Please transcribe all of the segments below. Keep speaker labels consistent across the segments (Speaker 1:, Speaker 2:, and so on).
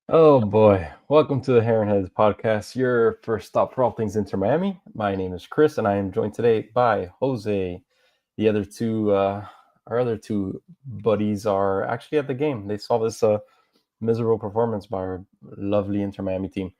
Speaker 1: Oh boy, welcome to the Heron Heads podcast, your first stop for all things Inter Miami. My name is Chris, and I am joined today by Jose. The other two, our other two buddies, are actually at the game. They saw this miserable performance by our lovely Inter Miami team.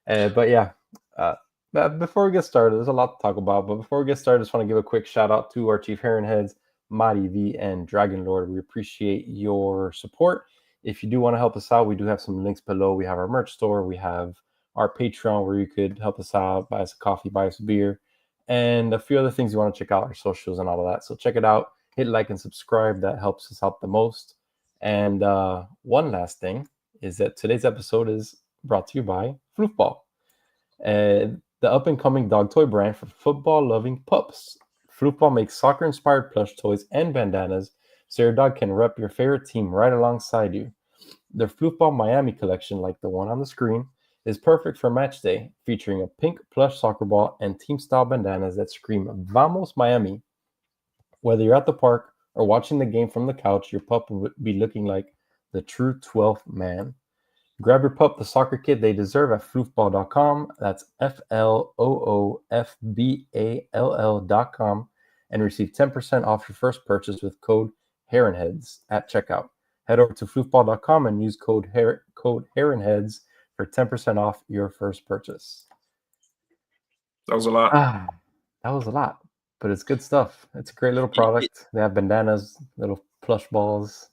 Speaker 1: But yeah, uh, but before we get started, there's a lot to talk about. But before we get started, I just want to give a quick shout out to our Chief Heron Heads, Madi V, and Dragon Lord. We appreciate your support. If you do want to help us out, we do have some links below. We have our merch store, we have our Patreon where you could help us out, buy us a coffee, buy us a beer, and a few other things you want to check out, our socials and all of that. So check it out. Hit like and subscribe. That helps us out the most. And one last thing is that today's episode is brought to you by Floofball, the up and coming dog toy brand for football loving pups. Floofball makes soccer inspired plush toys and bandanas so your dog can rep your favorite team right alongside you. Their Floofball Miami collection, like the one on the screen, is perfect for match day, featuring a pink plush soccer ball and team style bandanas that scream Vamos Miami. Whether you're at the park or watching the game from the couch, your pup will be looking like the true 12th man. Grab your pup the soccer kit they deserve at floofball.com. That's FLOOFBALL.com and receive 10% off your first purchase with code Heronheads at checkout. Head over to floofball.com and use code Heronheads for 10% off your first purchase.
Speaker 2: That was a lot.
Speaker 1: That was a lot, but it's good stuff. It's a great little product. They have bandanas, little plush balls.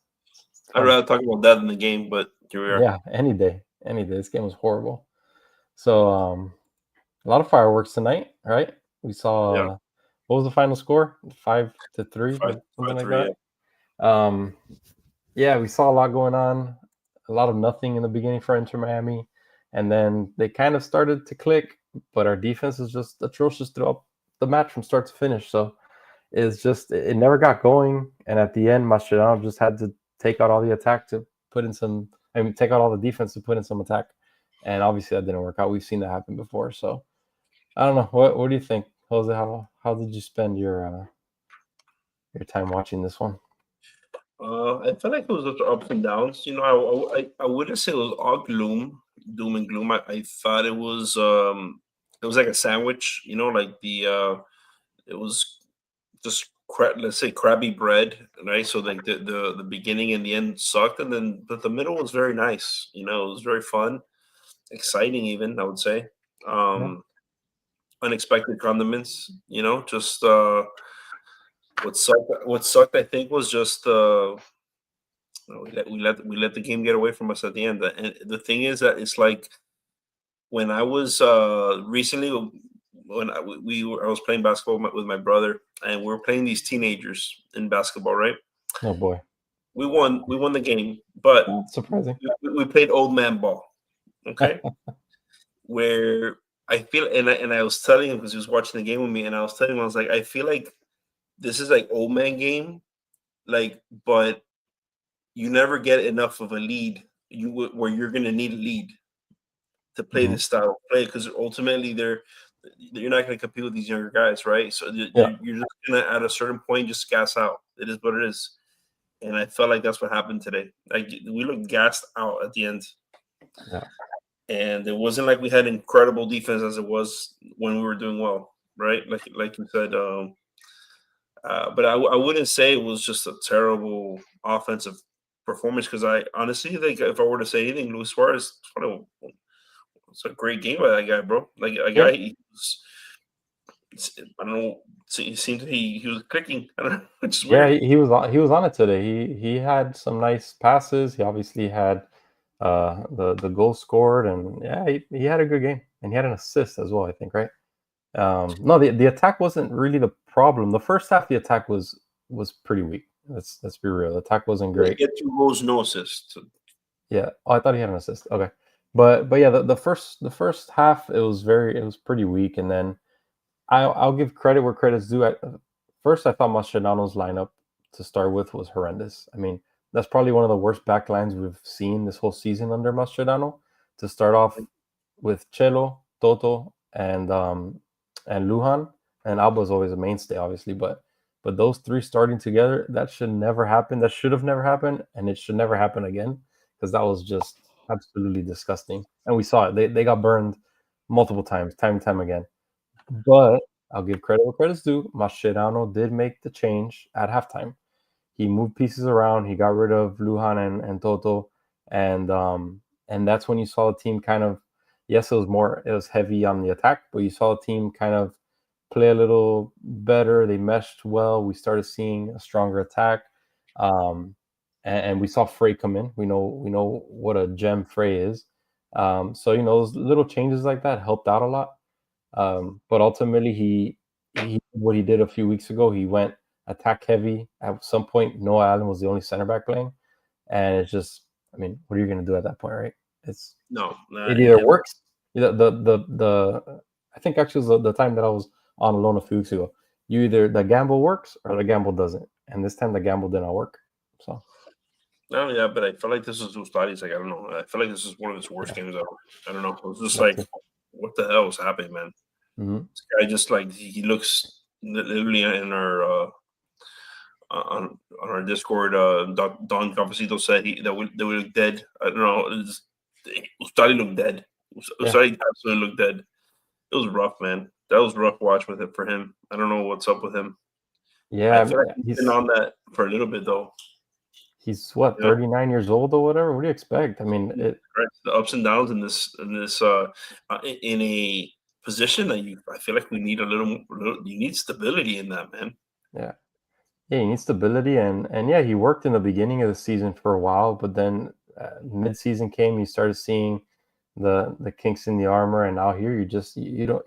Speaker 1: It's
Speaker 2: I'd
Speaker 1: fun.
Speaker 2: rather talk about that in the game, but here we are.
Speaker 1: Yeah, any day, any day. This game was horrible. So, a lot of fireworks tonight, right? We
Speaker 2: Yeah,
Speaker 1: saw what was the final score? 5-3
Speaker 2: five,
Speaker 1: or something
Speaker 2: five,
Speaker 1: like
Speaker 2: three.
Speaker 1: that.
Speaker 2: Yeah,
Speaker 1: Um, yeah, we saw a lot going on, a lot of nothing in the beginning for Inter Miami, and then they kind of started to click, but our defense is just atrocious throughout the match from start to finish. So it's just it never got going, and at the end, Mascherano just had to take out all the attack to put in some. I mean, take out all the defense to put in some attack, and obviously that didn't work out. We've seen that happen before, so I don't know. What do you think, Jose? How did you spend your time watching this one?
Speaker 2: I felt like it was just ups and downs. I wouldn't say it was all doom and gloom. I thought it was like a sandwich. Like it was just let's say crabby bread, right? So like the beginning and the end sucked, and then the middle was very nice. It was very fun, exciting, even I would say.
Speaker 1: Yeah,
Speaker 2: Um, Unexpected condiments. Just what sucked I think was just we let the game get away from us at the end. And the thing is that it's like when I was recently when I was playing basketball with my brother, and we were playing these teenagers in basketball, right?
Speaker 1: oh boy,
Speaker 2: We won the game, but
Speaker 1: that's surprising.
Speaker 2: we played old man ball, okay? Where I feel, and I was telling him, because he was watching the game with me, and I was telling him, I was like, I feel like this is like old man game, like, but you never get enough of a lead where you're going to need a lead to play
Speaker 1: Hmm.
Speaker 2: this style of play, because ultimately you're not going to compete with these younger guys, right? So
Speaker 1: Yeah,
Speaker 2: you're just going to, at a certain point, just gas out. It is what it is. And I felt like that's what happened today. Like, we looked gassed out at the end,
Speaker 1: yeah,
Speaker 2: and it wasn't like we had incredible defense as it was when we were doing well, right? Like you said. But I wouldn't say it was just a terrible offensive performance, because I honestly think, if I were to say anything, Luis Suarez, it's a great game by that guy, bro. Like, a
Speaker 1: yeah,
Speaker 2: guy, I don't know, he seemed he was clicking. I don't know, which is
Speaker 1: yeah.
Speaker 2: weird.
Speaker 1: He was on it today. He had some nice passes. He obviously had the goal scored, and yeah, he had a good game, and he had an assist as well. I think, right? No, the attack wasn't really the problem. The first half, the attack was pretty weak. Let's be real. The attack wasn't
Speaker 2: They
Speaker 1: great.
Speaker 2: get 2 goals, no assist.
Speaker 1: Yeah. Oh, I thought he had an assist. Okay. But yeah, the first half it was pretty weak, and then I'll give credit where credit's due. At first, I thought Mascherano's lineup to start with was horrendous. I mean, that's probably one of the worst back lines we've seen this whole season under Mascherano. To start off with Chelo, Toto, and Lujan, and Alba's always a mainstay, obviously, but those three starting together, that should never happen. That should have never happened, and it should never happen again because that was just absolutely disgusting. And we saw it. They got burned multiple times, time and time again. But I'll give credit where credit's due. Mascherano did make the change at halftime. He moved pieces around. He got rid of Lujan and Toto, and that's when you saw the team kind of. Yes, it was heavy on the attack, but you saw the team kind of play a little better. They meshed well. We started seeing a stronger attack, um, and we saw Frey come in. We know what a gem Frey is. So those little changes like that helped out a lot. But ultimately, he what he did a few weeks ago. He went attack heavy. At some point, Noah Allen was the only center back playing, and it's just, I mean, what are you going to do at that point, right?
Speaker 2: No,
Speaker 1: It either works. The I think actually it was the time that I was on loan a few weeks ago. You either the gamble works or the gamble doesn't, and this time the gamble did not work. So.
Speaker 2: no, yeah, but I feel like this is Ustadi's. Like, I don't know. I feel like this is one of his worst games ever. I don't know. It was just like, what the hell was happening, man?
Speaker 1: Mm-hmm.
Speaker 2: This guy just like he looks literally in our on our Discord. Don Cafecito said that they would look dead. I don't know. Ustadi looked dead. Ustadi absolutely looked dead. It was rough, man. That was rough watch with it for him. I don't know what's up with him.
Speaker 1: Yeah,
Speaker 2: I feel like he's been on that for a little bit though.
Speaker 1: He's what, 39 years old or whatever? What do you expect? I mean,
Speaker 2: the ups and downs in this in a position that I feel like we need you need stability in that, man.
Speaker 1: Yeah, he needs stability, and yeah, he worked in the beginning of the season for a while, but then mid-season came, you started seeing the kinks in the armor, and now here you don't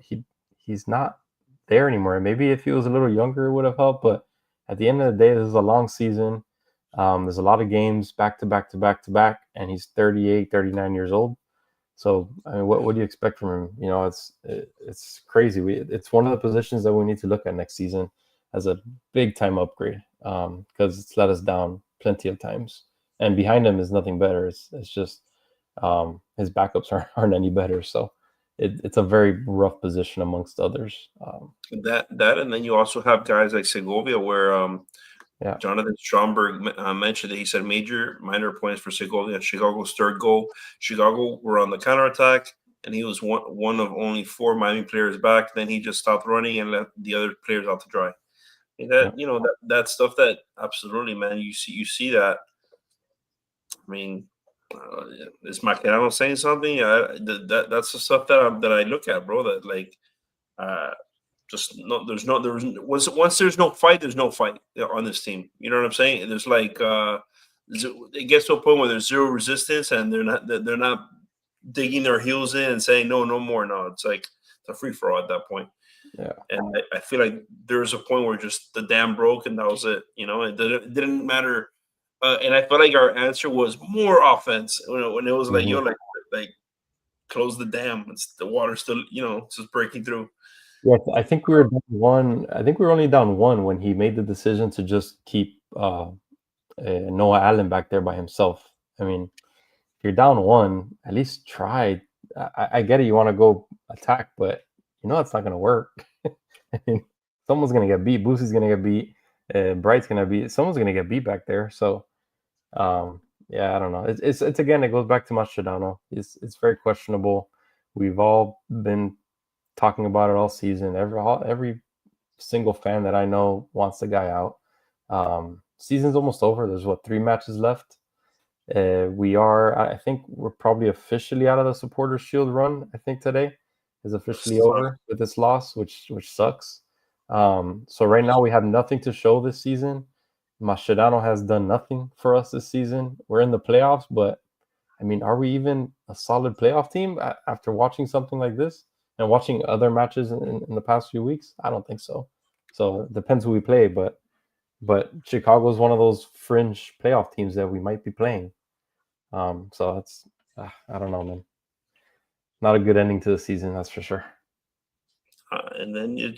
Speaker 1: he's not there anymore. Maybe if he was a little younger, it would have helped, but at the end of the day, this is a long season. There's a lot of games back to back to back to back, and he's 38, 39 years old. So, I mean, what do you expect from him? It's crazy. It's one of the positions that we need to look at next season as a big time upgrade, because it's let us down plenty of times. And behind him is nothing better. It's just his backups aren't any better. So it's a very rough position amongst others.
Speaker 2: That and then you also have guys like Segovia where Jonathan Stromberg mentioned that he said minor points for Segovia. Chicago's third goal. Chicago were on the counterattack, and he was one of only 4 Miami players back. Then he just stopped running and let the other players out to dry. And that stuff that absolutely, man, you see that. I mean, is Mascherano saying something? That's the stuff that I look at, bro. That like, once there's no fight, there's no fight on this team. You know what I'm saying? There's like it gets to a point where there's zero resistance, and they're not digging their heels in and saying no more. No, it's like it's a free for all at that point.
Speaker 1: Yeah,
Speaker 2: and I feel like there's a point where just the dam broke, and that was it. It didn't matter. And I felt like our answer was more offense. When it was like, like close the dam. It's the water still, just breaking through.
Speaker 1: Yeah, I think we were down one. I think we were only down one when he made the decision to just keep Noah Allen back there by himself. I mean, if you're down one, at least try. I get it. You want to go attack, but it's not going to work. I mean, someone's going to get beat. Boosie's going to get beat. Bright's going to be. Someone's going to get beat back there. So, yeah, I don't know. It's again, it goes back to Mascherano. It's very questionable. We've all been talking about it all season. Every single fan that I know wants the guy out. Season's almost over. There's 3 matches left. I think we're probably officially out of the Supporters Shield run. I think today is officially over with this loss, which sucks. So right now we have nothing to show this season. Mascherano has done nothing for us this season. We're in the playoffs, but I mean, are we even a solid playoff team after watching something like this and watching other matches in the past few weeks? I don't think so. So it depends who we play, but Chicago is one of those fringe playoff teams that we might be playing. So it's I don't know, man. Not a good ending to the season, that's for sure.
Speaker 2: And then it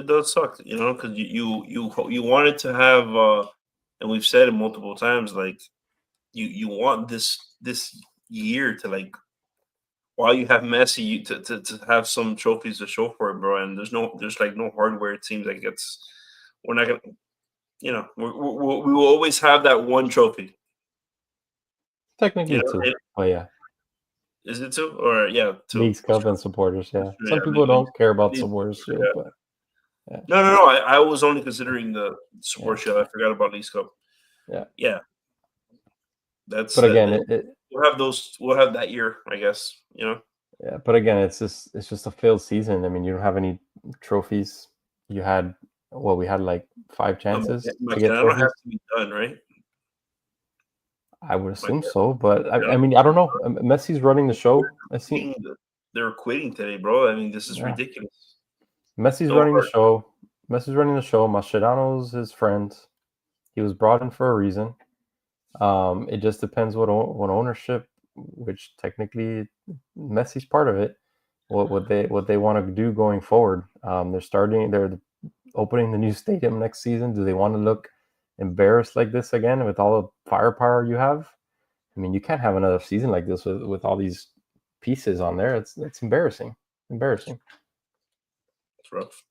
Speaker 2: does suck, because you wanted to have, and we've said it multiple times, like you want this year to, like, while you have Messi, to have some trophies to show for it, bro. And there's no hardware. It seems like we're not gonna, we will always have that one trophy.
Speaker 1: Technically, too. Oh yeah.
Speaker 2: Is it two or yeah, two?
Speaker 1: Leagues Cup and Supporters. Yeah, some
Speaker 2: Yeah,
Speaker 1: people don't care about
Speaker 2: League-
Speaker 1: Supporters Shield,
Speaker 2: yeah.
Speaker 1: but yeah,
Speaker 2: No. I was only considering the
Speaker 1: yeah,
Speaker 2: support shield. I forgot about League Cup.
Speaker 1: yeah.
Speaker 2: Yeah, that's
Speaker 1: But again,
Speaker 2: we'll have those. We'll have that year, I guess. You know.
Speaker 1: yeah. But again, it's just a failed season. I mean, you don't have any trophies. You had we had like 5 chances to get
Speaker 2: Macarena
Speaker 1: trophies.
Speaker 2: has to be done, right?
Speaker 1: I would assume
Speaker 2: Macarena,
Speaker 1: so, but
Speaker 2: yeah.
Speaker 1: I mean, I don't know. Messi's running the show. I see.
Speaker 2: They're quitting today, bro. I mean, this is
Speaker 1: Yeah.
Speaker 2: ridiculous.
Speaker 1: Messi's
Speaker 2: So
Speaker 1: running the
Speaker 2: hard.
Speaker 1: show. Messi's running the show. Mascherano's his friend. He was brought in for a reason. It just depends what ownership, which technically Messi's part of it. What they want to do going forward. They're opening the new stadium next season. Do they want to look embarrassed like this again with all the firepower you have? I mean, you can't have another season like this with all these pieces on there. It's embarrassing. Embarrassing.
Speaker 2: It's rough.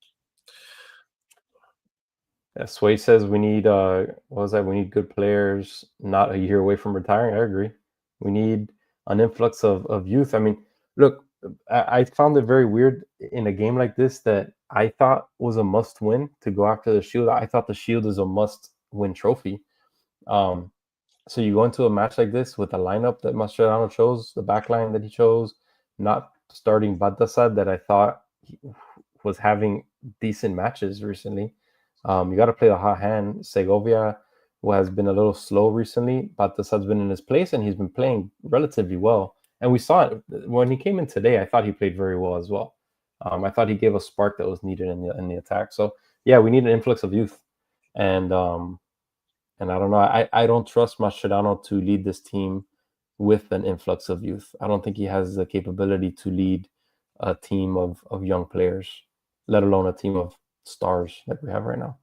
Speaker 1: Yeah, Sway says we need what was that? We need good players, not a year away from retiring. I agree. We need an influx of youth. I mean, look, I found it very weird in a game like this that I thought was a must win to go after the Shield. I thought the Shield is a must win trophy. So you go into a match like this with a lineup that Mascherano chose, the back line that he chose, not starting Baltasar that I thought was having decent matches recently. You got to play the hot hand. Segovia, who has been a little slow recently, Baltasar's been in his place and he's been playing relatively well. And we saw it when he came in today. I thought he played very well as well. I thought he gave a spark that was needed in the attack. So yeah, we need an influx of youth, and I don't know. I don't trust Mascherano to lead this team with an influx of youth. I don't think he has the capability to lead a team of young players, let alone a team of stars like we have right now.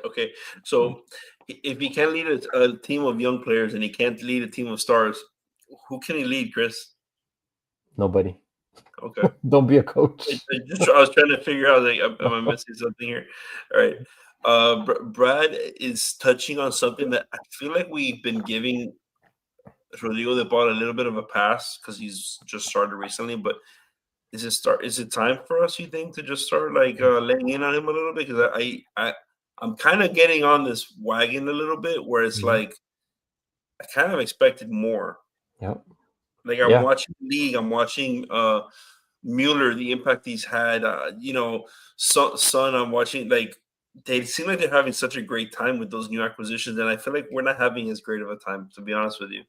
Speaker 2: Okay, so if he can't lead a team of young players and he can't lead a team of stars, who can he lead, Chris?
Speaker 1: Nobody.
Speaker 2: Okay.
Speaker 1: Don't be a coach.
Speaker 2: I was trying to figure out, like, am I missing something here? All right. Brad is touching on something that I feel like we've been giving Rodrigo de Paul a little bit of a pass because he's just started recently. But is it time for us, you think, to just start like laying in on him a little bit? Because I'm kind of getting on this wagon a little bit where it's like I kind of expected more.
Speaker 1: Yep.
Speaker 2: Like I'm watching league, I'm watching Mueller, the impact he's had. Son, I'm watching. Like they seem like they're having such a great time with those new acquisitions, and I feel like we're not having as great of a time, to be honest with you.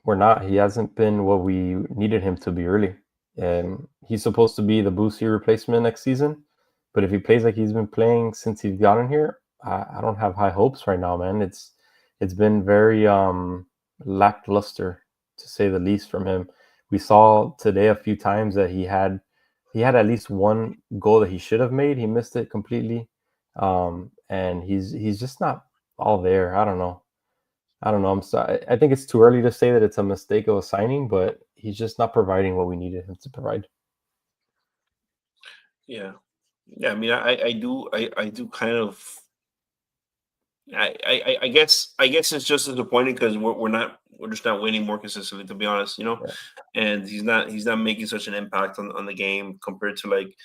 Speaker 1: We're not. He hasn't been what we needed him to be, really. He's supposed to be the Boosie replacement next season, but if he plays like he's been playing since he's gotten here, I don't have high hopes right now, man. It's been very lackluster, to say the least, from him. We saw today a few times that he had at least one goal that he should have made. He missed it completely, and he's just not all there. I don't know. I'm sorry. I think it's too early to say that it's a mistake of a signing, but he's just not providing what we needed him to provide.
Speaker 2: Yeah. I mean, I do kind of. I guess it's just disappointing because we're just not winning more consistently, to be honest,
Speaker 1: Yeah.
Speaker 2: And he's not making such an impact on the game compared to like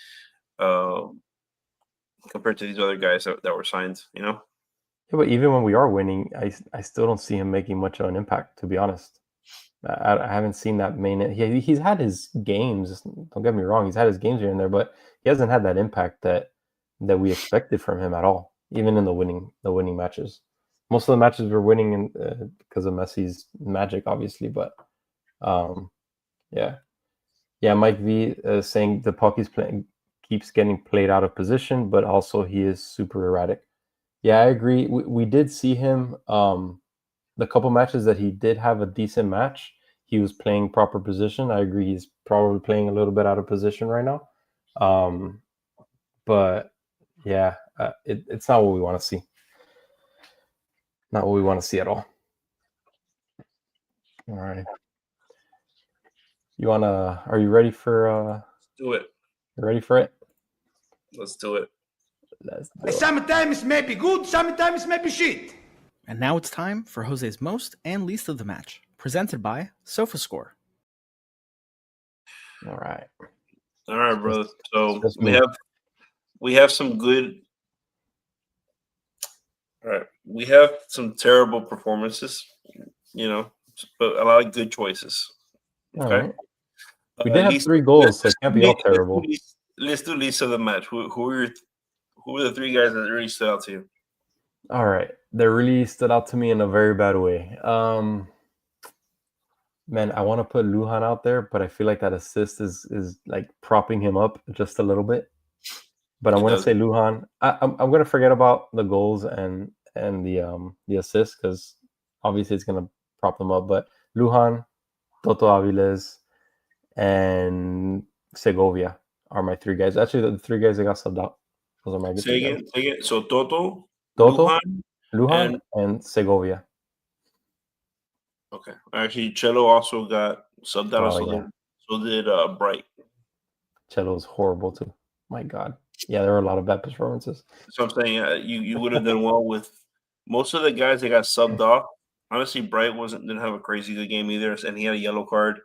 Speaker 2: compared to these other guys that were signed,
Speaker 1: Yeah, but even when we are winning, I still don't see him making much of an impact, to be honest. I haven't seen that main. He's had his games. Don't get me wrong. He's had his games here and there, but he hasn't had that impact that we expected from him at all. Even in the winning matches, most of the matches we're winning because of Messi's magic, obviously. But yeah. Mike V saying the puck keeps getting played out of position, but also he is super erratic. Yeah, I agree. We did see him. The couple matches that he did have a decent match, he was playing proper position. I agree. He's probably playing a little bit out of position right now. But yeah, it's not what we want to see. Not what we want to see at all. All right. Are you ready for
Speaker 2: Let's do it.
Speaker 1: You ready for it?
Speaker 2: Let's do it.
Speaker 3: Sometimes may be good, sometimes may be shit.
Speaker 4: And now it's time for Jose's most and least of the match, presented by SofaScore.
Speaker 1: All right.
Speaker 2: All right, brother. So
Speaker 1: just
Speaker 2: we
Speaker 1: me.
Speaker 2: have some good. All right, we have some terrible performances, but a lot of good choices.
Speaker 1: All
Speaker 2: Okay.
Speaker 1: right. We did have
Speaker 2: Least,
Speaker 1: 3 goals, so it can't be all terrible.
Speaker 2: let's do least of the match. Who are the 3 guys that really stood out to you?
Speaker 1: All right. That really stood out to me in a very bad way. Man, I want to put Luhan out there, but I feel like that assist is like propping him up just a little bit. But I'm
Speaker 2: It
Speaker 1: going to
Speaker 2: does.
Speaker 1: say Luhan. I'm going to forget about the goals and the assist because obviously it's going to prop them up. But Luhan, Toto Aviles, and Segovia are my 3 guys. Actually, the 3 guys that got subbed out. Those are my good 3 guys.
Speaker 2: Say again. So Toto,
Speaker 1: Toto,
Speaker 2: Luhan,
Speaker 1: and Segovia.
Speaker 2: Okay. Actually, Cello also got subbed out. So did Bright.
Speaker 1: Cello's horrible too. My God. Yeah, there were a lot of bad performances.
Speaker 2: So I'm saying you would have done well with most of the guys that got subbed off. Honestly, Bright didn't have a crazy good game either, and he had a yellow card.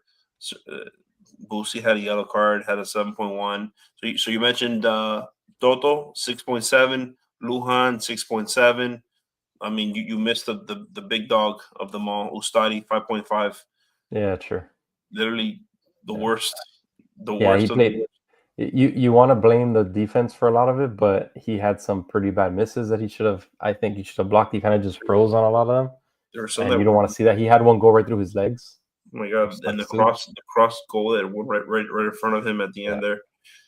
Speaker 2: Boosie had a yellow card, had a 7.1. So you mentioned Toto 6.7, Luhan 6.7. I mean, you missed the big dog of them all, Ustadi 5.5.
Speaker 1: Yeah, sure.
Speaker 2: Literally the worst.
Speaker 1: Yeah, he played. You want to blame the defense for a lot of it, but he had some pretty bad misses that he should have. I think he should have blocked. He kind of just froze on a lot of them. And you don't want to see that. He had one go right through his legs.
Speaker 2: Oh my God! And the cross goal that went right in front of him at the end there.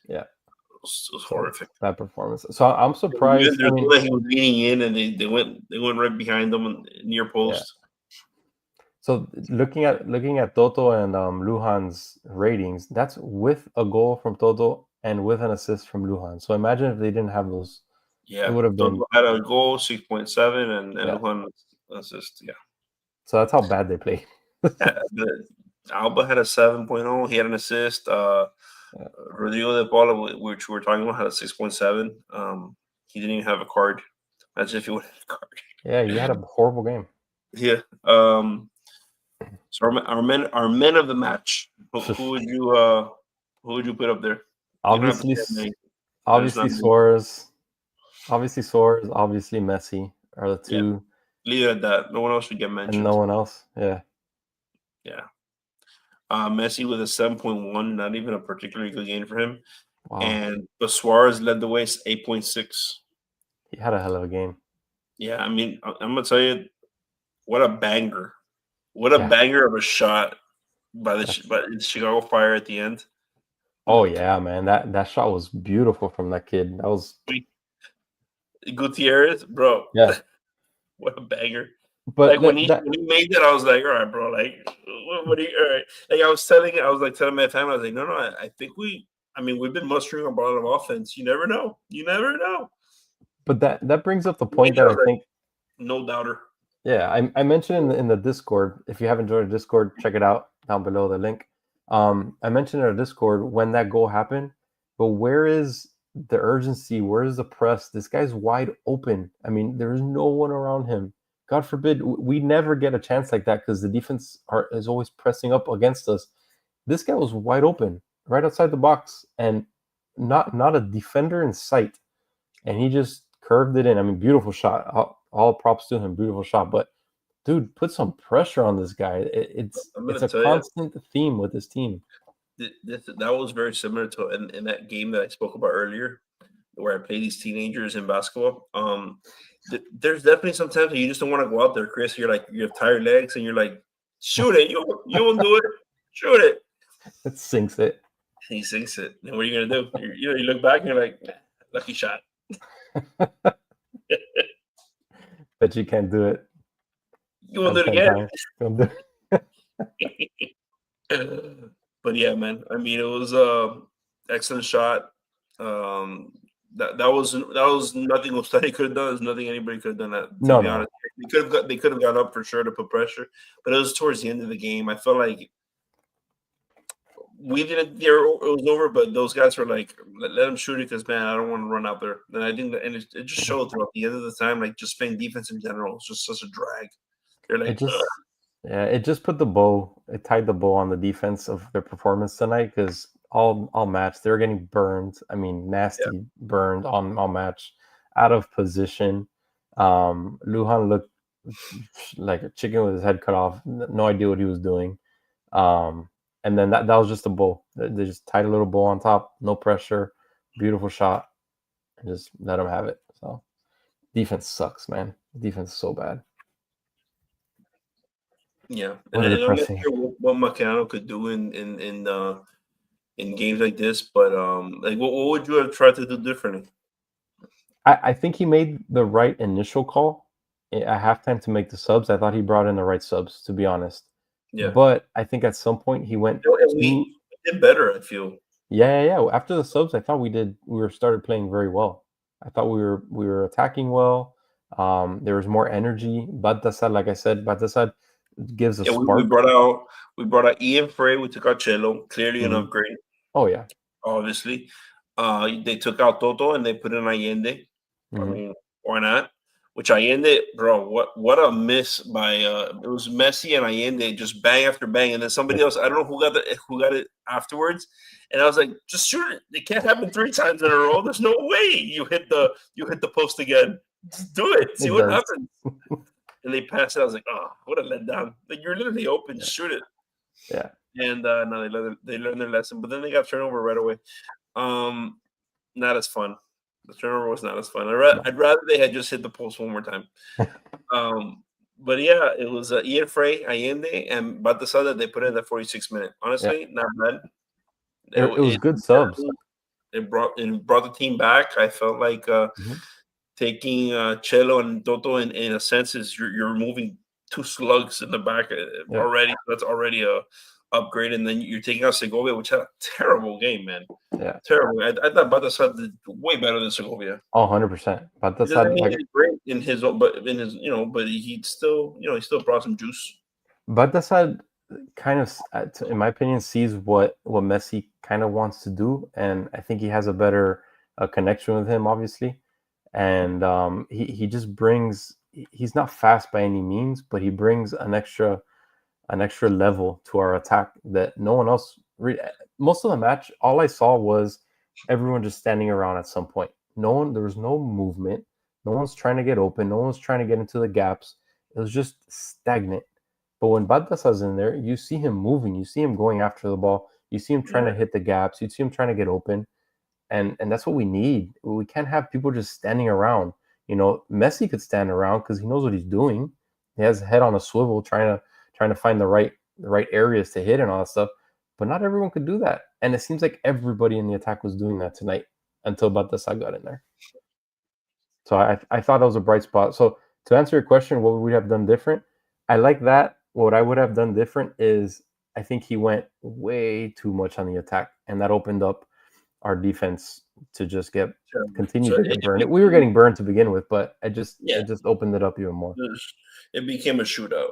Speaker 1: Yeah,
Speaker 2: it was horrific.
Speaker 1: That performance. So I'm surprised.
Speaker 2: He was leaning in, and they went right behind them near post.
Speaker 1: Yeah. So looking at Toto and Luhan's ratings, that's with a goal from Toto and with an assist from Luhan. So imagine if they didn't have those.
Speaker 2: Yeah,
Speaker 1: it would have been.
Speaker 2: Toto had a goal 6.7 and Luhan assist. Yeah.
Speaker 1: So that's how bad they play.
Speaker 2: Alba had a 7.0. He had an assist. Rodrigo de Paula, which we were talking about, had a 6.7. He didn't even have a card. Imagine if he would have a card.
Speaker 1: Yeah, he had a horrible game.
Speaker 2: Yeah. So our men of the match. Who would you put up there?
Speaker 1: Obviously Suarez. Obviously Messi are the 2.
Speaker 2: Yeah. Leave it at that. No one else should get mentioned.
Speaker 1: And no one else. Yeah.
Speaker 2: Yeah. Messi with a 7.1, not even a particularly good game for him. Wow. But Suarez led the way, 8.6.
Speaker 1: He had a hell of a game.
Speaker 2: Yeah, I mean, I'm gonna tell you, what a banger! What a banger of a shot by the Chicago Fire at the end.
Speaker 1: Oh yeah, man, that shot was beautiful from that kid. That was
Speaker 2: Gutierrez, bro.
Speaker 1: Yeah,
Speaker 2: what a banger!
Speaker 1: But
Speaker 2: like when he made that, I was like, all right, bro. Like, what are you? All right. Like I was telling my family, I was like, no, I think we've been mustering a lot of offense. You never know.
Speaker 1: But that brings up the point that I think
Speaker 2: no doubter.
Speaker 1: Yeah, I mentioned in the Discord. If you haven't joined the Discord, check it out down below the link. I mentioned in our Discord when that goal happened, but where is the urgency? Where is the press? This guy's wide open. I mean, there is no one around him. God forbid we never get a chance like that because the defense is always pressing up against us. This guy was wide open, right outside the box, and not a defender in sight, and he just curved it in. I mean, beautiful shot. All props to him. Beautiful shot. But dude, put some pressure on this guy. It's a constant theme with this team.
Speaker 2: That was very similar to in that game that I spoke about earlier, where I play these teenagers in basketball. There's definitely some times that you just don't want to go out there, Chris. You're like, you have tired legs, and you're like, shoot it. You won't do it. Shoot it.
Speaker 1: It sinks it.
Speaker 2: He sinks it. And what are you gonna do? You look back and you're like, lucky shot.
Speaker 1: Bet you can't do it.
Speaker 2: You won't do it again. But yeah, man. I mean, it was excellent shot. That was nothing Ostani could have done. There's nothing anybody could have done. That to be honest, they could have got up for sure to put pressure, but it was towards the end of the game. I felt like we didn't. It was over, but those guys were like, "Let them shoot it," because man, I don't want to run out there. And I think it just showed throughout the end of the time, like just playing defense in general. It's just such a drag. They're like,
Speaker 1: it just put the bow. It tied the bow on the defense of their performance tonight because all match. They were getting burned. I mean, nasty burned on all match, out of position. Luhan looked like a chicken with his head cut off. No idea what he was doing. And then that was just a bowl. They just tied a little bowl on top, no pressure, beautiful shot, and just let him have it. So defense sucks, man. Defense is so bad.
Speaker 2: Yeah,
Speaker 1: What
Speaker 2: and
Speaker 1: a
Speaker 2: I'm not
Speaker 1: depressing.
Speaker 2: sure what Marcano could do in games like this, but like what would you have tried to do differently?
Speaker 1: I think he made the right initial call at halftime to make the subs. I thought he brought in the right subs, to be honest.
Speaker 2: Yeah,
Speaker 1: But I think at some point he went
Speaker 2: and
Speaker 1: too.
Speaker 2: we did better. I feel.
Speaker 1: Yeah. After the subs, I thought we were started playing very well. I thought we were attacking well. There was more energy. Baltasar, like I said, Baltasar gives a
Speaker 2: Yeah,
Speaker 1: spark.
Speaker 2: we brought out Ian Frey. We took out Cello. Clearly an
Speaker 1: Mhm.
Speaker 2: upgrade.
Speaker 1: Oh yeah.
Speaker 2: Obviously, they took out Toto and they put in Allende. I
Speaker 1: Mhm.
Speaker 2: mean, why not? Which Allende, bro, what a miss by it was Messi and Allende, just bang after bang, and then somebody else, I don't know who got it afterwards, and I was like, just shoot it. It can't happen 3 times in a row. There's no way you hit the post again. Just do it. See
Speaker 1: It
Speaker 2: what
Speaker 1: does.
Speaker 2: happens. And they passed it. I was like, oh, what a letdown. Like you're literally open, just shoot it.
Speaker 1: Yeah.
Speaker 2: And no, they learned their lesson, but then they got turnover right away. Not as fun. The turnover was not as fun. I'd rather they had just hit the post one more time. But yeah, it was Ian Frey, Allende, and Baltasar that they put in that 46 minute. Honestly, not bad.
Speaker 1: It was good subs.
Speaker 2: It brought the team back. I felt like
Speaker 1: Mhm.
Speaker 2: taking Cello and Toto in a sense is you're removing 2 slugs in the back already. That's already a upgrade, and then you're taking out Segovia, which had a terrible game, man.
Speaker 1: Yeah.
Speaker 2: Terrible. I thought Baltasar did way better than Segovia.
Speaker 1: Oh, 100%.
Speaker 2: He
Speaker 1: Baltasar,
Speaker 2: doesn't mean
Speaker 1: like,
Speaker 2: he's great in his own, but but he still, he still brought some juice.
Speaker 1: Baltasar kind of, in my opinion, sees what Messi kind of wants to do, and I think he has a better connection with him, obviously. And he just brings. He's not fast by any means, but he brings an extra level to our attack that no one else. Most of the match, all I saw was everyone just standing around at some point. There was no movement. No one's trying to get open. No one's trying to get into the gaps. It was just stagnant. But when Baltasar's in there, you see him moving. You see him going after the ball. You see him trying to hit the gaps. You see him trying to get open. And that's what we need. We can't have people just standing around. Messi could stand around because he knows what he's doing. He has his head on a swivel, trying to find the right areas to hit and all that stuff. But not everyone could do that. And it seems like everybody in the attack was doing that tonight until Baltasar got in there. So I thought that was a bright spot. So to answer your question, what would we have done different? I like that. What I would have done different is I think he went way too much on the attack, and that opened up our defense to just continue to get burned. We were getting burned to begin with, but it just opened it up even more.
Speaker 2: It became a shootout.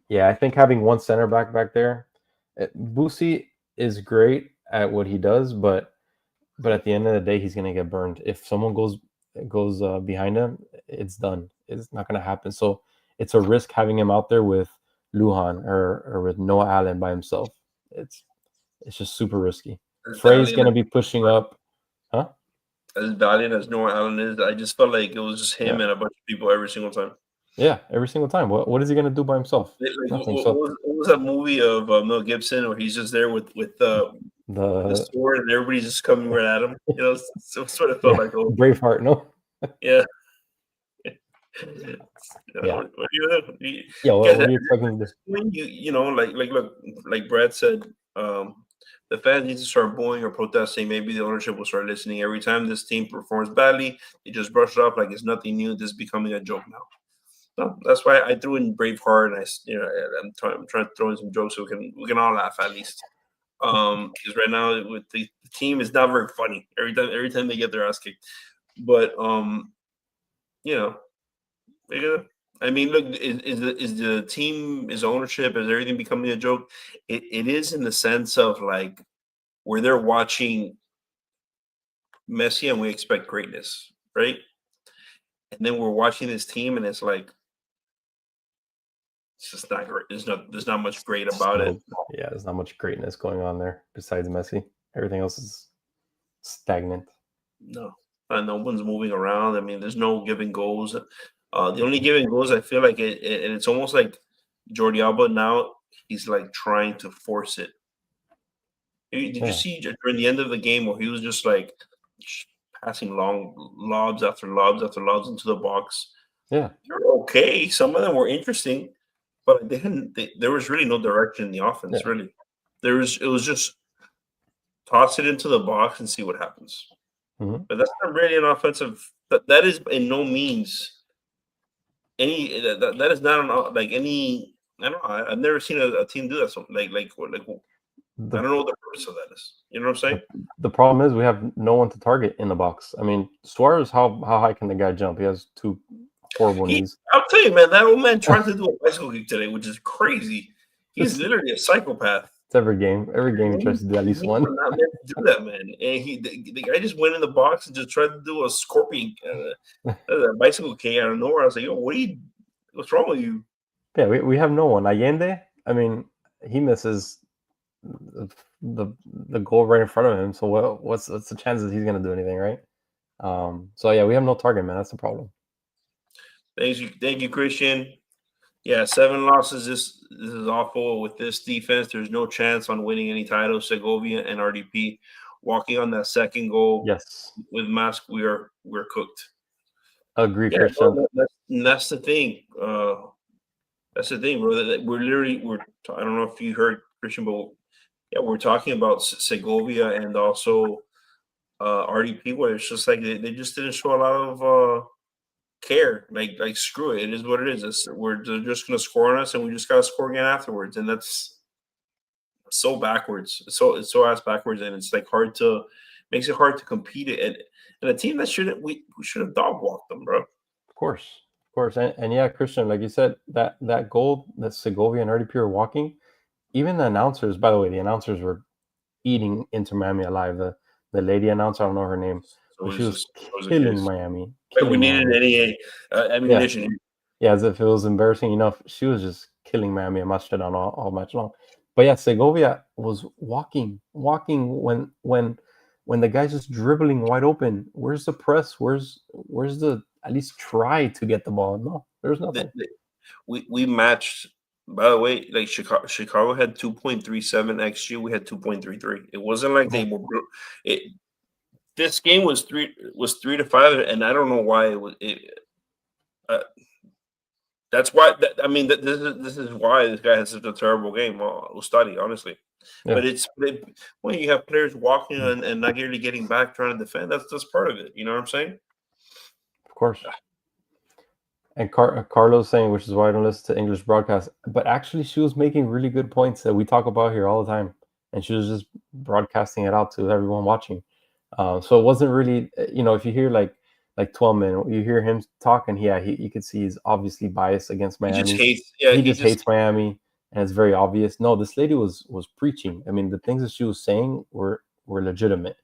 Speaker 1: Yeah, I think having one center back there, Boosie is great at what he does, but at the end of the day, he's gonna get burned. If someone goes behind him, it's done. It's not gonna happen. So it's a risk having him out there with Luhan or with Noah Allen by himself. It's just super risky. Frey's gonna be pushing up, huh?
Speaker 2: As valiant as Noah Allen is, I just felt like it was just him and a bunch of people every single time.
Speaker 1: Yeah, every single time. What is he gonna do by himself?
Speaker 2: What was that movie of Mel Gibson where he's just there with the sword and everybody's just coming right at him? So sort of felt like
Speaker 1: Braveheart, no?
Speaker 2: Yeah.
Speaker 1: What
Speaker 2: are you
Speaker 1: expecting this?
Speaker 2: Like Brad said, the fans need to start booing or protesting. Maybe the ownership will start listening. Every time this team performs badly, they just brush it off like it's nothing new. This is becoming a joke now. So that's why I threw in Braveheart, and I'm trying to throw in some jokes so we can all laugh at least. Because right now with the team is not very funny. Every time they get their ass kicked, but I mean, look, is the team, is ownership, is everything becoming a joke? It is in the sense of like where they're watching Messi and we expect greatness, right? And then we're watching this team and it's like it's just not great. There's not much great about it.
Speaker 1: Yeah, there's not much greatness going on there besides Messi. Everything else is stagnant.
Speaker 2: No, no one's moving around. I mean, there's no giving goals. The only giving goals I feel like and it's almost like Jordi Alba now. He's like trying to force it. Did you
Speaker 1: Yeah,
Speaker 2: see during the end of the game where he was just like passing long lobs after lobs after lobs into the box?
Speaker 1: yeah,
Speaker 2: They're okay. Some of them were interesting, but they didn't. There was really no direction in the offense.
Speaker 1: yeah.
Speaker 2: Really, it was just toss it into the box and see what happens.
Speaker 1: Hmm.
Speaker 2: But that's not really an offensive. That is in no means that is not like any. I don't know. I've never seen a team do that. So like I
Speaker 1: The,
Speaker 2: don't know what the purpose of that is. You know what I'm
Speaker 1: the
Speaker 2: saying?
Speaker 1: the problem is we have no one to target in the box. I mean, Suarez, how high can the guy jump? He has two horrible knees.
Speaker 2: I'll tell you, man. That old man tried to do a bicycle kick today, which is crazy. He's
Speaker 1: It's,
Speaker 2: literally a psychopath.
Speaker 1: it's every game. Every game he tries to do at least
Speaker 2: You
Speaker 1: one.
Speaker 2: were not meant to do that, man. And the guy just went in the box and just tried to do a scorpion, a bicycle kick out of nowhere. I was like, yo, what's wrong with you?
Speaker 1: Yeah, we have no one. Allende, I mean, he misses the goal right in front of him. So what's the chances he's gonna do anything, right? So yeah, we have no target, man. That's the problem.
Speaker 2: Thank you, Christian. Yeah, 7 losses. This is awful with this defense. There's no chance on winning any titles. Segovia and RDP walking on that second goal
Speaker 1: Yes,
Speaker 2: with Mask. We're cooked.
Speaker 1: agree,
Speaker 2: Yeah,
Speaker 1: Christian.
Speaker 2: that's the thing. That's the thing, bro. That we're literally I don't know if you heard Christian, but yeah, we're talking about Segovia and also RDP, where it's just like they just didn't show a lot of care. Like screw it, it is what it is. They're just gonna score on us, and we just gotta score again afterwards, and that's so backwards. It's so ass backwards, and it's like makes it hard to compete it. And a team that we should have dog walked them, bro.
Speaker 1: Of course, and yeah, Christian, like you said, that goal that Segovia and RDP were walking, even the announcers. By the way, the announcers were eating Inter Miami alive. The lady announcer, I don't know her name,
Speaker 2: So
Speaker 1: but
Speaker 2: it
Speaker 1: she was
Speaker 2: was a
Speaker 1: killing
Speaker 2: case.
Speaker 1: Miami.
Speaker 2: Like we needed any
Speaker 1: Yeah,
Speaker 2: ammunition.
Speaker 1: yeah, as if it was embarrassing enough. She was just killing Miami and Mastodon all match long. But yeah, Segovia was walking when the guy's just dribbling wide open. Where's the press? Where's the at least try to get the ball? No, there's nothing.
Speaker 2: We matched. By the way, like Chicago had 2.37 xG. We had 2.33. It wasn't like they were. This game was 3-5, and I don't know why it was. That's why. I mean, this is why this guy has such a terrible game. Ustadi, honestly.
Speaker 1: Yeah.
Speaker 2: But when you have players walking and not really getting back, trying to defend, that's part of it. You know what I'm saying?
Speaker 1: Of course. And Carlos saying, which is why I don't listen to English broadcasts. But actually, she was making really good points that we talk about here all the time, and she was just broadcasting it out to everyone watching. So it wasn't really, if you hear like 12-minute, you hear him talk, and you could see he's obviously biased against Miami. He just hates Miami, and it's very obvious. No, this lady was preaching. I mean, the things that she was saying were legitimate.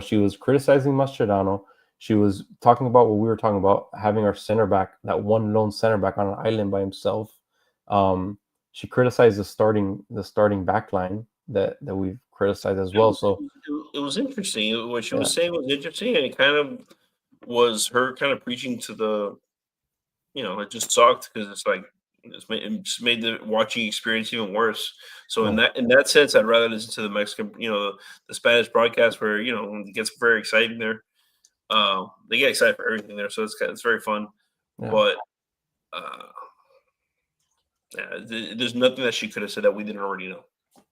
Speaker 1: She was criticizing Mascherano. She was talking about what we were talking about, having our center back, that one lone center back on an island by himself. She criticized the starting back line that we've criticized as well. So
Speaker 2: it was interesting. What she was saying was interesting, and it kind of was her kind of preaching to the, it just sucked because it's like it just made the watching experience even worse. So in that sense, I'd rather listen to the Mexican, the Spanish broadcast where it gets very exciting there. They get excited for everything there, so it's very fun. Yeah. But there's nothing that she could have said that we didn't already know.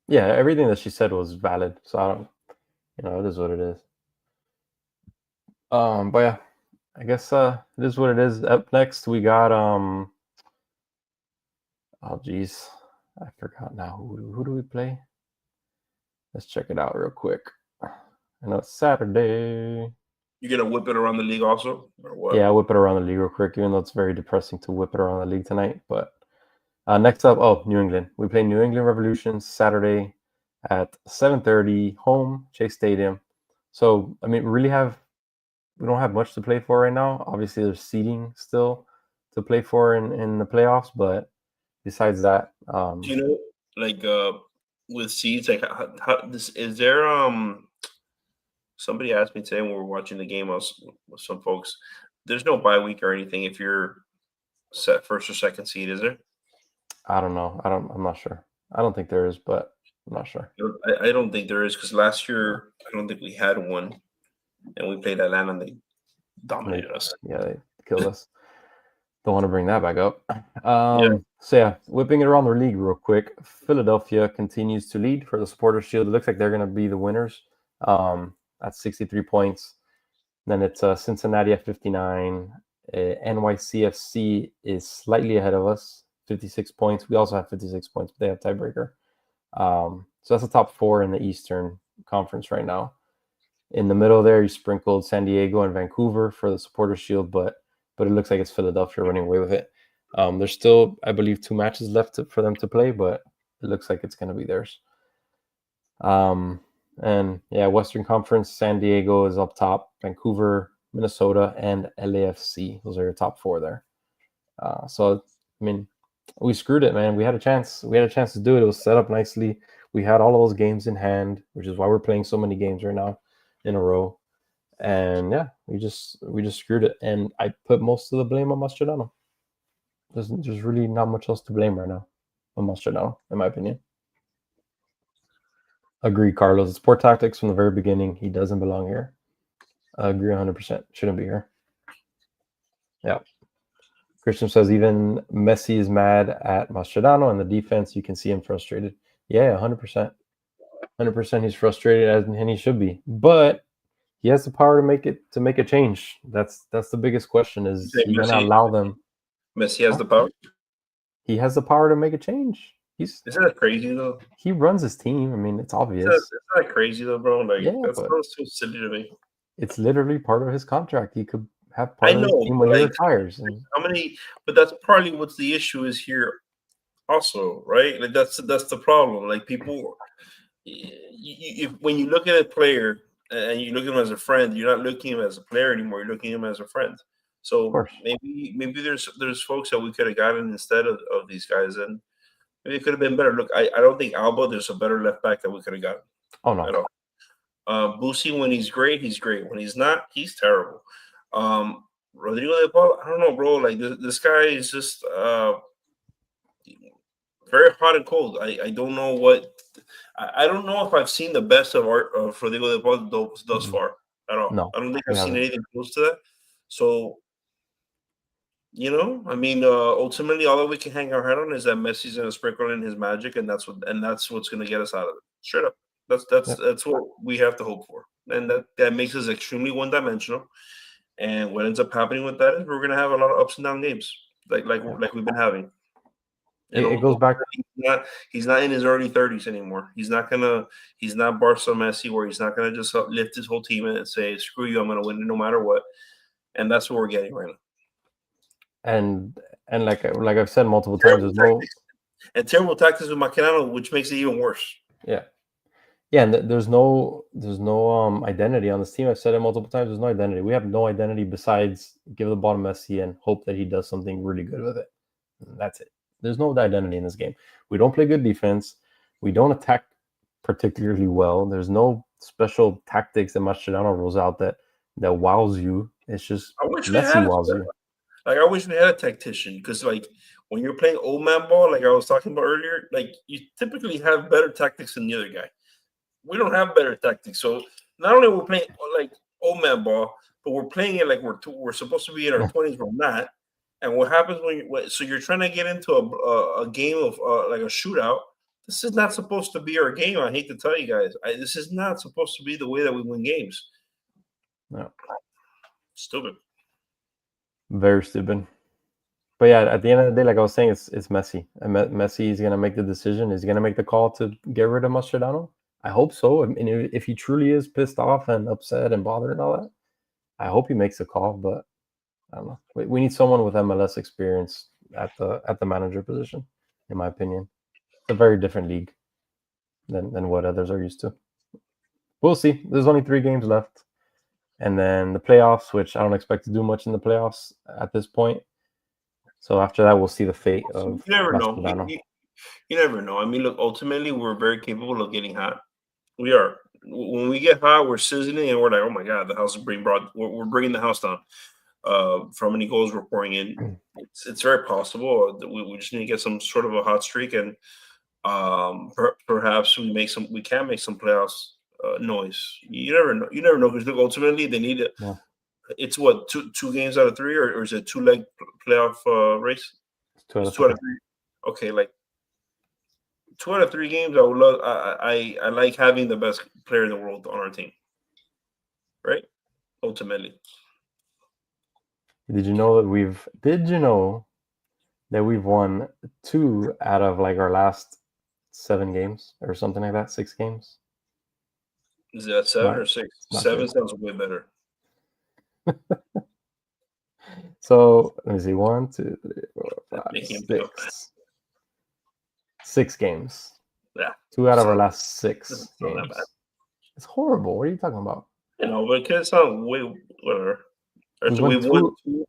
Speaker 1: Yeah, everything that she said was valid. So I don't, it is what it is. But yeah, I guess it is what it is. Up next, we got oh geez, I forgot now. Who do we play? Let's check it out real quick. I know it's Saturday.
Speaker 2: You're gonna whip it around the league also, or what?
Speaker 1: Yeah, whip it around the league real quick, even though it's very depressing to whip it around the league tonight. But next up, New England. We play New England Revolution Saturday at 7:30, home, Chase Stadium. So I mean, we don't have much to play for right now. Obviously, there's seeding still to play for in the playoffs, but besides that,
Speaker 2: do you know, like with seeds, like how this is there. Somebody asked me today when we were watching the game with some folks. There's no bye week or anything if you're set first or second seed, is there?
Speaker 1: I don't know. I'm not sure. I don't think there is, but I'm not sure.
Speaker 2: I don't think there is because last year I don't think we had one, and we played Atlanta and they dominated us.
Speaker 1: Yeah, they killed us. Don't want to bring that back up.
Speaker 2: Yeah.
Speaker 1: So yeah, whipping it around the league real quick. Philadelphia continues to lead for the Supporters Shield. It looks like they're going to be the winners at 63 points. Then it's Cincinnati at 59. NYCFC is slightly ahead of us, 56 points. We also have 56 points, but they have tiebreaker. So that's the top four in the Eastern Conference right now. In the middle there, you sprinkled San Diego and Vancouver for the Supporters Shield, but it looks like it's Philadelphia running away with it. There's still, I believe, 2 matches left for them to play, but it looks like it's going to be theirs. And yeah, Western Conference, San Diego is up top, Vancouver, Minnesota, and LAFC. Those are your top 4 there. So, I mean, we screwed it, man. We had a chance. We had a chance to do it. It was set up nicely. We had all of those games in hand, which is why we're playing so many games right now in a row. And yeah, we just screwed it. And I put most of the blame on Mascherano. There's really not much else to blame right now on Mascherano, in my opinion. Agree, Carlos. It's poor tactics from the very beginning. He doesn't belong here. I agree 100%. Shouldn't be here. Yeah. Christian says even Messi is mad at Mascherano and the defense. You can see him frustrated. Yeah, 100%. 100% he's frustrated, and he should be. But he has the power to make a change. That's the biggest question. Is he going to allow them?
Speaker 2: Messi has the power.
Speaker 1: He has the power to make a change.
Speaker 2: Isn't that crazy though?
Speaker 1: He runs his team. I mean, it's obvious.
Speaker 2: Isn't that crazy though, bro? Like
Speaker 1: yeah,
Speaker 2: that's so silly to me.
Speaker 1: It's literally part of his contract. He could have part of his team when he retires. And
Speaker 2: how many? But that's partly what's the issue is here, also, right? Like that's the problem. Like people, when you look at a player and you look at him as a friend, you're not looking at him as a player anymore. You're looking at him as a friend. So maybe there's folks that we could have gotten instead of these guys, and maybe it could have been better. Look, I don't think Alba. There's a better left back that we could have gotten.
Speaker 1: Oh no.
Speaker 2: At all. Boosie, when he's great, he's great. When he's not, he's terrible. Rodrigo de Paul, I don't know, bro. Like this guy is just very hot and cold. I don't know what. I don't know if I've seen the best of Rodrigo de Paul thus far at all.
Speaker 1: No,
Speaker 2: I don't think I've seen anything close to that. So, I mean, ultimately, all that we can hang our head on is that Messi's going to sprinkle in his magic, and that's what's going to get us out of it. Straight up, that's what we have to hope for, and that makes us extremely one-dimensional. And what ends up happening with that is we're going to have a lot of ups and down games, like we've been having.
Speaker 1: It goes back.
Speaker 2: He's not in his early 30s anymore. He's not Barca Messi, where he's not gonna just lift his whole team and say, "Screw you, I'm gonna win no matter what." And that's what we're getting right now.
Speaker 1: And like I've said multiple times,
Speaker 2: there's terrible tactics with Mascherano, which makes it even worse.
Speaker 1: Yeah, and there's no identity on this team. I've said it multiple times. There's no identity. We have no identity besides give the ball to Messi and hope that he does something really good with it. And that's it. There's no identity in this game. We don't play good defense. We don't attack particularly well. There's no special tactics that Mascherano rolls out that wows you. It's just Messi wows you.
Speaker 2: Like I wish we had a tactician because like when you're playing old man ball, like I was talking about earlier, like you typically have better tactics than the other guy. We don't have better tactics. So not only we're playing like old man ball, but we're playing it like we're supposed to be in our 20s. We're not. And what happens so you're trying to get into a game of like a shootout? This is not supposed to be our game. I hate to tell you guys, this is not supposed to be the way that we win games.
Speaker 1: No,
Speaker 2: stupid,
Speaker 1: very stupid. But yeah, at the end of the day, like I was saying, it's Messi. And Messi is gonna make the decision. Is he gonna make the call to get rid of Mascherano? I hope so. I mean, if he truly is pissed off and upset and bothered and all that, I hope he makes a call. But I don't know. We need someone with MLS experience at the manager position, in my opinion. It's a very different league than what others are used to. We'll see. There's only 3 games left. And then the playoffs, which I don't expect to do much in the playoffs at this point. So after that, we'll see the fate of
Speaker 2: you never know. You never know. I mean, look, ultimately, we're very capable of getting hot. We are. When we get hot, we're sizzling, and we're like, oh my god, the house is being brought. We're bringing the house down. From how many goals we're pouring in, it's very possible that we just need to get some sort of a hot streak, and perhaps we can make some playoffs noise. You never know. You never know because look, ultimately they need it.
Speaker 1: Yeah.
Speaker 2: It's what two games out of three, or is it 2-leg playoff race? It's 2 out of 3. Okay, like 2 out of 3 games. I would love. I like having the best player in the world on our team, right? Ultimately.
Speaker 1: Did you know that we've won 2 out of like our last 7 games or something like that, 6 games?
Speaker 2: Is that 7
Speaker 1: Not-
Speaker 2: or 6?
Speaker 1: not
Speaker 2: 7
Speaker 1: good.
Speaker 2: sounds way better.
Speaker 1: So let me see, 1, 2, 3, 4, 5,
Speaker 2: Making me feel
Speaker 1: 6. 6 games.
Speaker 2: Yeah.
Speaker 1: 2 out of our
Speaker 2: So-
Speaker 1: last 6
Speaker 2: Not that
Speaker 1: games.
Speaker 2: bad.
Speaker 1: It's horrible. What are you talking about?
Speaker 2: You know, but it can sound way whatever. Or
Speaker 1: We
Speaker 2: so
Speaker 1: won
Speaker 2: we've won
Speaker 1: 2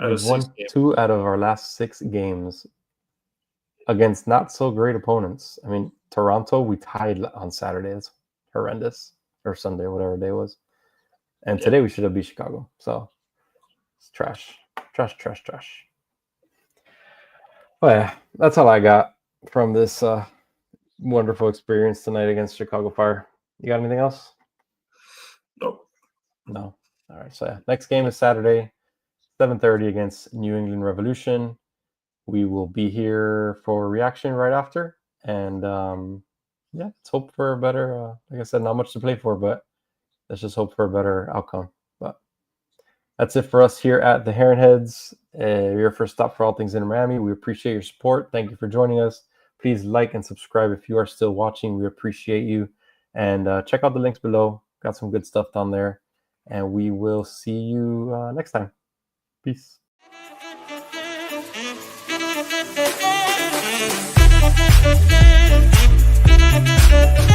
Speaker 2: out of
Speaker 1: We've won
Speaker 2: 6 games.
Speaker 1: 2 out of our last 6 games against not so great opponents. I mean, Toronto, we tied on Saturday. It's horrendous. Or Sunday, whatever day it was. And
Speaker 2: Yeah.
Speaker 1: today we should have beat Chicago. So it's trash. Trash. Well, yeah, that's all I got from this wonderful experience tonight against Chicago Fire. You got anything else?
Speaker 2: No.
Speaker 1: No. All right. So yeah, next game is Saturday, 7:30 against New England Revolution. We will be here for reaction right after, and yeah, let's hope for a better. Like I said, not much to play for, but let's just hope for a better outcome. But that's it for us here at the Heron Heads. Your first stop for all things in Miami. We appreciate your support. Thank you for joining us. Please like and subscribe if you are still watching. We appreciate you, and check out the links below. Got some good stuff down there, and we will see you next time. Peace.
Speaker 5: Thank you.